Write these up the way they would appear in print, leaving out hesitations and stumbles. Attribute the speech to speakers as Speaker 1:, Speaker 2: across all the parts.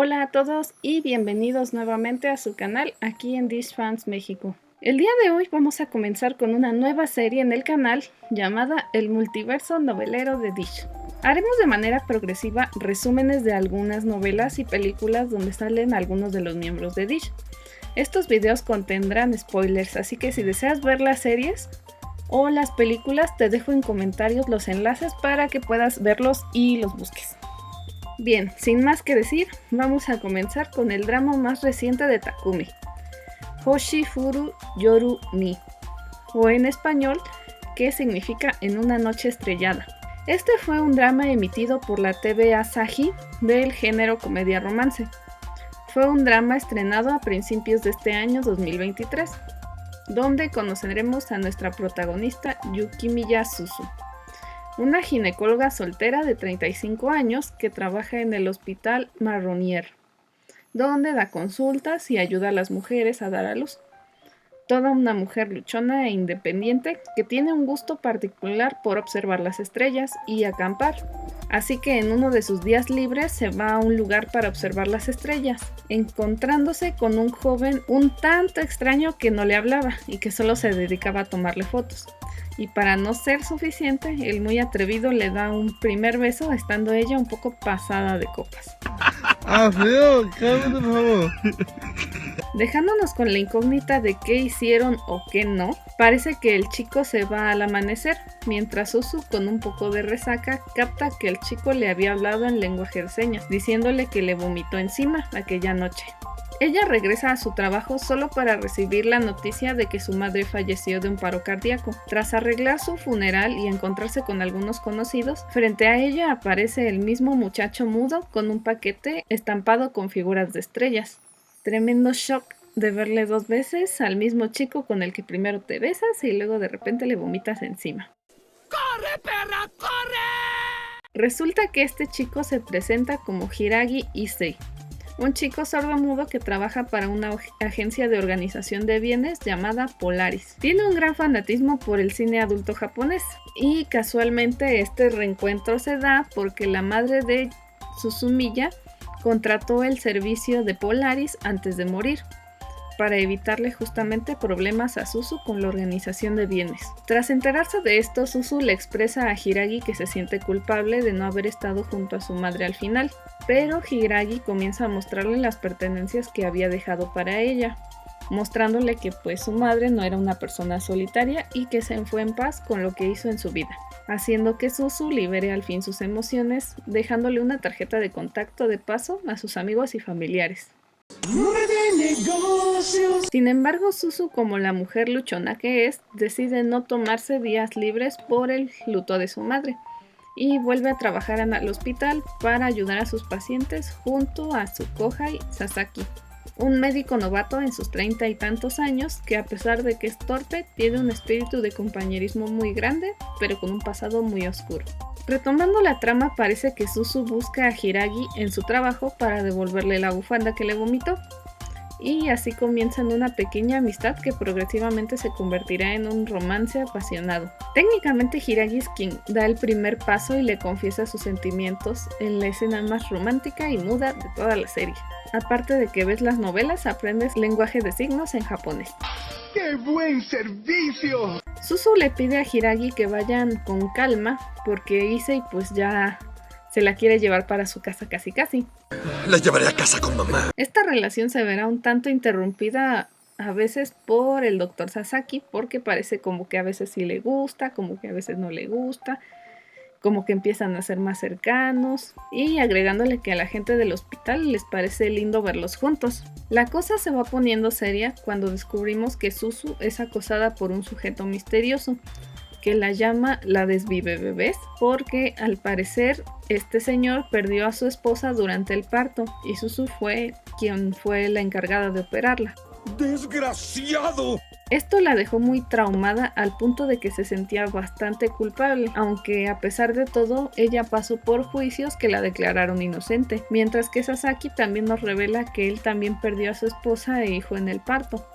Speaker 1: Hola a todos y bienvenidos nuevamente a su canal aquí en Dish Fans México. El día de hoy vamos a comenzar con una nueva serie en el canal llamada El Multiverso Novelero de Dish. Haremos de manera progresiva resúmenes de algunas novelas y películas donde salen algunos de los miembros de Dish. Estos videos contendrán spoilers, así que si deseas ver las series o las películas te dejo en comentarios los enlaces para que puedas verlos y los busques. Bien, sin más que decir, vamos a comenzar con el drama más reciente de Takumi, Hoshi Furu Yoru ni, o en español, que significa En una noche estrellada. Este fue un drama emitido por la TV Asahi del género comedia romance. Fue un drama estrenado a principios de este año 2023, donde conoceremos a nuestra protagonista Yukimiya Suzu, una ginecóloga soltera de 35 años que trabaja en el hospital Marronier, donde da consultas y ayuda a las mujeres a dar a luz. Toda una mujer luchona e independiente que tiene un gusto particular por observar las estrellas y acampar. Así que en uno de sus días libres se va a un lugar para observar las estrellas, encontrándose con un joven un tanto extraño que no le hablaba y que solo se dedicaba a tomarle fotos. Y para no ser suficiente, el muy atrevido le da un primer beso estando ella un poco pasada de copas.
Speaker 2: Feo, cálmate, por favor.
Speaker 1: Dejándonos con la incógnita de qué hicieron o qué no, parece que el chico se va al amanecer, mientras Suzu, con un poco de resaca, capta que el chico le había hablado en lenguaje de señas, diciéndole que le vomitó encima aquella noche. Ella regresa a su trabajo solo para recibir la noticia de que su madre falleció de un paro cardíaco. Tras arreglar su funeral y encontrarse con algunos conocidos, frente a ella aparece el mismo muchacho mudo con un paquete estampado con figuras de estrellas. Tremendo shock de verle dos veces al mismo chico con el que primero te besas y luego de repente le vomitas encima.
Speaker 2: ¡Corre, perra, corre!
Speaker 1: Resulta que este chico se presenta como Hiragi Issei, un chico sordomudo que trabaja para una agencia de organización de bienes llamada Polaris. Tiene un gran fanatismo por el cine adulto japonés y casualmente este reencuentro se da porque la madre de Suzumiya contrató el servicio de Polaris antes de morir, para evitarle justamente problemas a Suzu con la organización de bienes. Tras enterarse de esto, Suzu le expresa a Hiragi que se siente culpable de no haber estado junto a su madre al final, pero Hiragi comienza a mostrarle las pertenencias que había dejado para ella, mostrándole que pues su madre no era una persona solitaria y que se fue en paz con lo que hizo en su vida, haciendo que Suzu libere al fin sus emociones, dejándole una tarjeta de contacto de paso a sus amigos y familiares. Sin embargo, Suzu, como la mujer luchona que es, decide no tomarse días libres por el luto de su madre y vuelve a trabajar en el hospital para ayudar a sus pacientes junto a Tsukohei Sasaki, un médico novato en sus 30 y tantos años que, a pesar de que es torpe, tiene un espíritu de compañerismo muy grande, pero con un pasado muy oscuro. Retomando la trama, parece que Suzu busca a Hiragi en su trabajo para devolverle la bufanda que le vomitó, y así comienzan una pequeña amistad que progresivamente se convertirá en un romance apasionado. Técnicamente Hiragi es quien da el primer paso y le confiesa sus sentimientos en la escena más romántica y muda de toda la serie. Aparte de que ves las novelas, aprendes lenguaje de signos en japonés.
Speaker 2: ¡Qué buen servicio!
Speaker 1: Suzu le pide a Hiragi que vayan con calma porque Issei pues ya se la quiere llevar para su casa casi.
Speaker 2: La llevaré a casa con mamá.
Speaker 1: Esta relación se verá un tanto interrumpida a veces por el Dr. Sasaki, porque parece como que a veces sí le gusta, como que a veces no le gusta, como que empiezan a ser más cercanos, y agregándole que a la gente del hospital les parece lindo verlos juntos. La cosa se va poniendo seria cuando descubrimos que Suzu es acosada por un sujeto misterioso que la llama la desvive bebés, porque al parecer este señor perdió a su esposa durante el parto y Suzu fue quien fue la encargada de operarla.
Speaker 2: ¡Desgraciado!
Speaker 1: Esto la dejó muy traumada al punto de que se sentía bastante culpable, aunque a pesar de todo ella pasó por juicios que la declararon inocente, mientras que Sasaki también nos revela que él también perdió a su esposa e hijo en el parto.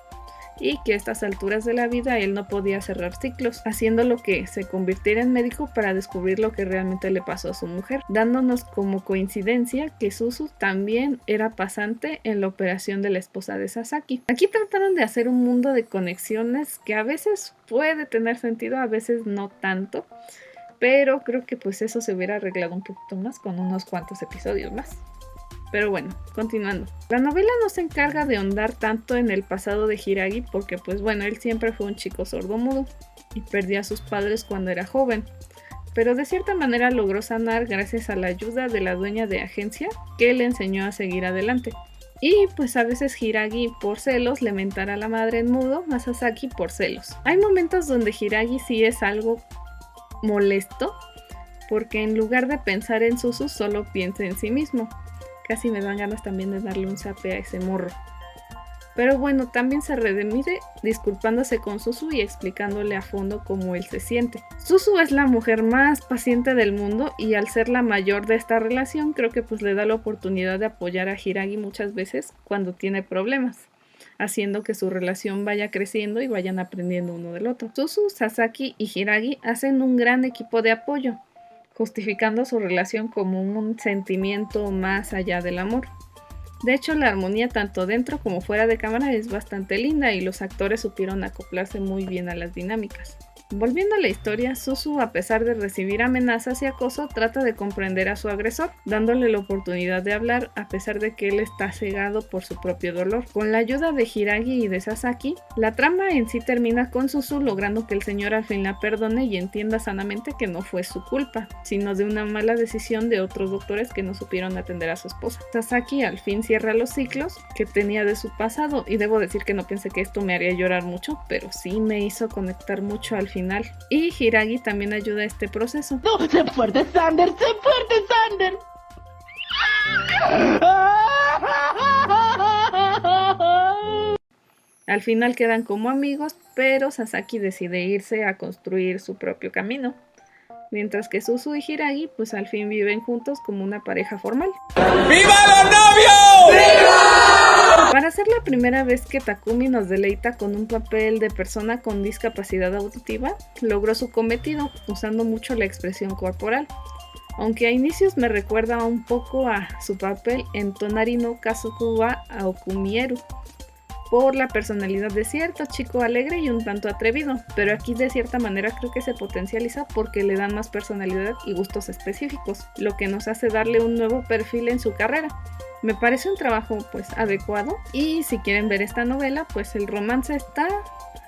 Speaker 1: y que a estas alturas de la vida él no podía cerrar ciclos, haciéndolo que se convirtiera en médico para descubrir lo que realmente le pasó a su mujer, dándonos como coincidencia que Suzu también era pasante en la operación de la esposa de Sasaki. Aquí trataron de hacer un mundo de conexiones que a veces puede tener sentido, a veces no tanto, pero creo que pues eso se hubiera arreglado un poquito más con unos cuantos episodios más. Pero bueno, continuando. La novela no se encarga de ahondar tanto en el pasado de Hiragi porque pues bueno, él siempre fue un chico sordomudo y perdió a sus padres cuando era joven, pero de cierta manera logró sanar gracias a la ayuda de la dueña de agencia que le enseñó a seguir adelante. Y pues a veces Hiragi por celos le mentará a la madre en mudo a Sasaki por celos. Hay momentos donde Hiragi sí es algo molesto porque en lugar de pensar en Suzu solo piensa en sí mismo. Casi me dan ganas también de darle un zape a ese morro. Pero bueno, también se redime disculpándose con Suzu y explicándole a fondo cómo él se siente. Suzu es la mujer más paciente del mundo y al ser la mayor de esta relación creo que pues le da la oportunidad de apoyar a Hiragi muchas veces cuando tiene problemas, haciendo que su relación vaya creciendo y vayan aprendiendo uno del otro. Suzu, Sasaki y Hiragi hacen un gran equipo de apoyo, justificando su relación como un sentimiento más allá del amor. De hecho, la armonía tanto dentro como fuera de cámara es bastante linda y los actores supieron acoplarse muy bien a las dinámicas. Volviendo a la historia, Suzu, a pesar de recibir amenazas y acoso, trata de comprender a su agresor, dándole la oportunidad de hablar a pesar de que él está cegado por su propio dolor. Con la ayuda de Hiragi y de Sasaki, la trama en sí termina con Suzu logrando que el señor al fin la perdone y entienda sanamente que no fue su culpa, sino de una mala decisión de otros doctores que no supieron atender a su esposa. Sasaki al fin cierra los ciclos que tenía de su pasado y debo decir que no pensé que esto me haría llorar mucho, pero sí me hizo conectar mucho al final. Y Hiragi también ayuda a este proceso.
Speaker 3: ¡No! ¡Se fuerte Sander! ¡Se fuerte Sander!
Speaker 1: Al final quedan como amigos, pero Sasaki decide irse a construir su propio camino, mientras que Suzu y Hiragi pues al fin viven juntos como una pareja formal.
Speaker 2: ¡Viva los novios! ¡Viva!
Speaker 1: Para ser la primera vez que Takumi nos deleita con un papel de persona con discapacidad auditiva, logró su cometido usando mucho la expresión corporal, aunque a inicios me recuerda un poco a su papel en Tonari no Kazoku wa Aokumieru, por la personalidad de cierto chico alegre y un tanto atrevido, pero aquí de cierta manera creo que se potencializa porque le dan más personalidad y gustos específicos, lo que nos hace darle un nuevo perfil en su carrera. Me parece un trabajo pues adecuado y si quieren ver esta novela pues el romance está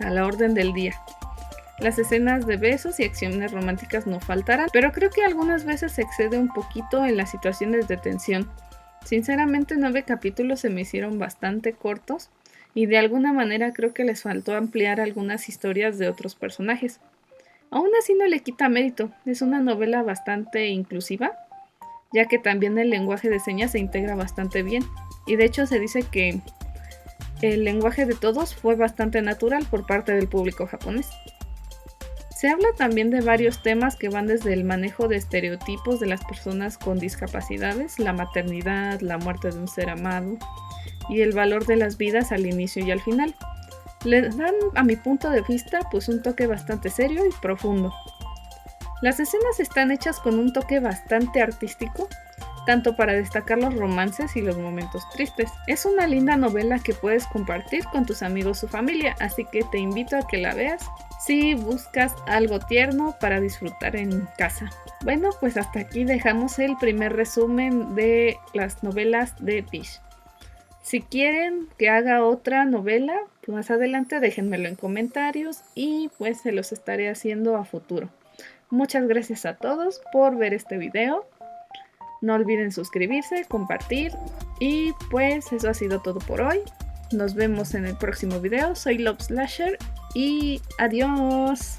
Speaker 1: a la orden del día. Las escenas de besos y acciones románticas no faltarán, pero creo que algunas veces se excede un poquito en las situaciones de tensión. Sinceramente 9 capítulos se me hicieron bastante cortos y de alguna manera creo que les faltó ampliar algunas historias de otros personajes. Aún así no le quita mérito, es una novela bastante inclusiva, ya que también el lenguaje de señas se integra bastante bien, y de hecho se dice que el lenguaje de todos fue bastante natural por parte del público japonés. Se habla también de varios temas que van desde el manejo de estereotipos de las personas con discapacidades, la maternidad, la muerte de un ser amado y el valor de las vidas al inicio y al final. Le dan, a mi punto de vista, pues un toque bastante serio y profundo. Las escenas están hechas con un toque bastante artístico, tanto para destacar los romances y los momentos tristes. Es una linda novela que puedes compartir con tus amigos o familia, así que te invito a que la veas si buscas algo tierno para disfrutar en casa. Bueno, pues hasta aquí dejamos el primer resumen de las novelas de Dish. Si quieren que haga otra novela, pues más adelante déjenmelo en comentarios y pues se los estaré haciendo a futuro. Muchas gracias a todos por ver este video. No olviden suscribirse, compartir y pues eso ha sido todo por hoy. Nos vemos en el próximo video. Soy Love Slasher y adiós.